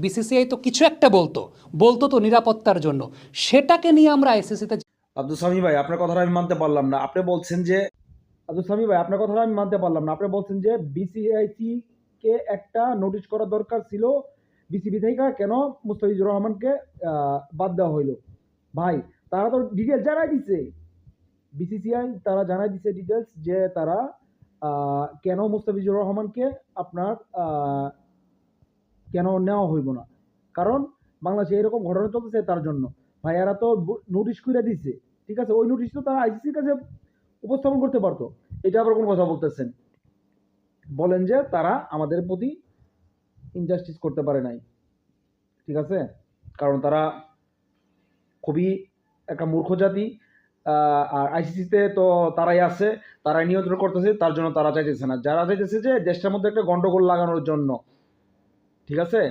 BCCI তো কিছু একটা বলতো বলতো তো নিরাপত্তার জন্য, সেটাকে নিয়ে আমরা আইসিসিতে। আব্দুল সামি ভাই, আপনার কথাটা আমি মানতে পারলাম না। আপনি বলছেন যে আব্দুল সামি ভাই, আপনার কথাটা আমি মানতে পারলাম না। আপনি বলছেন যে বিসিআইসি কে একটা নোটিশ করা দরকার ছিল, বিসিবি থেকে কেন মুস্তাফিজুর রহমানকে বাদ দেওয়া হইলো। ভাই, তারা তো ডিটেলস জানাই দিছে, বিসিসিআই তারা জানাই দিছে ডিটেলস যে তারা কেন মুস্তাফিজুর রহমানকে আপনার কেন নেওয়া হইব না, কারণ বাংলাদেশে এরকম ঘটনা চলতেছে তার জন্য। ভাইয়ারা তো নোটিশ করে দিছে, ঠিক আছে, ওই নোটিশ তো তারা আইসিসির কাছে উপস্থাপন করতে পারতো। এটা আবার কোন কথা বলতেছেন? বলেন যে তারা আমাদের প্রতি ইনজাস্টিস করতে পারে নাই, ঠিক আছে, কারণ তারা খুবই একটা মূর্খ জাতি। আর আইসিসিতে তো তারাই আছে, তারাই নিয়ন্ত্রণ করতেছে, তার জন্য তারা চাইতেছে না। যারা চাইতেছে যে দেশটার মধ্যে একটা গন্ডগোল লাগানোর জন্য, ঠিক আছে।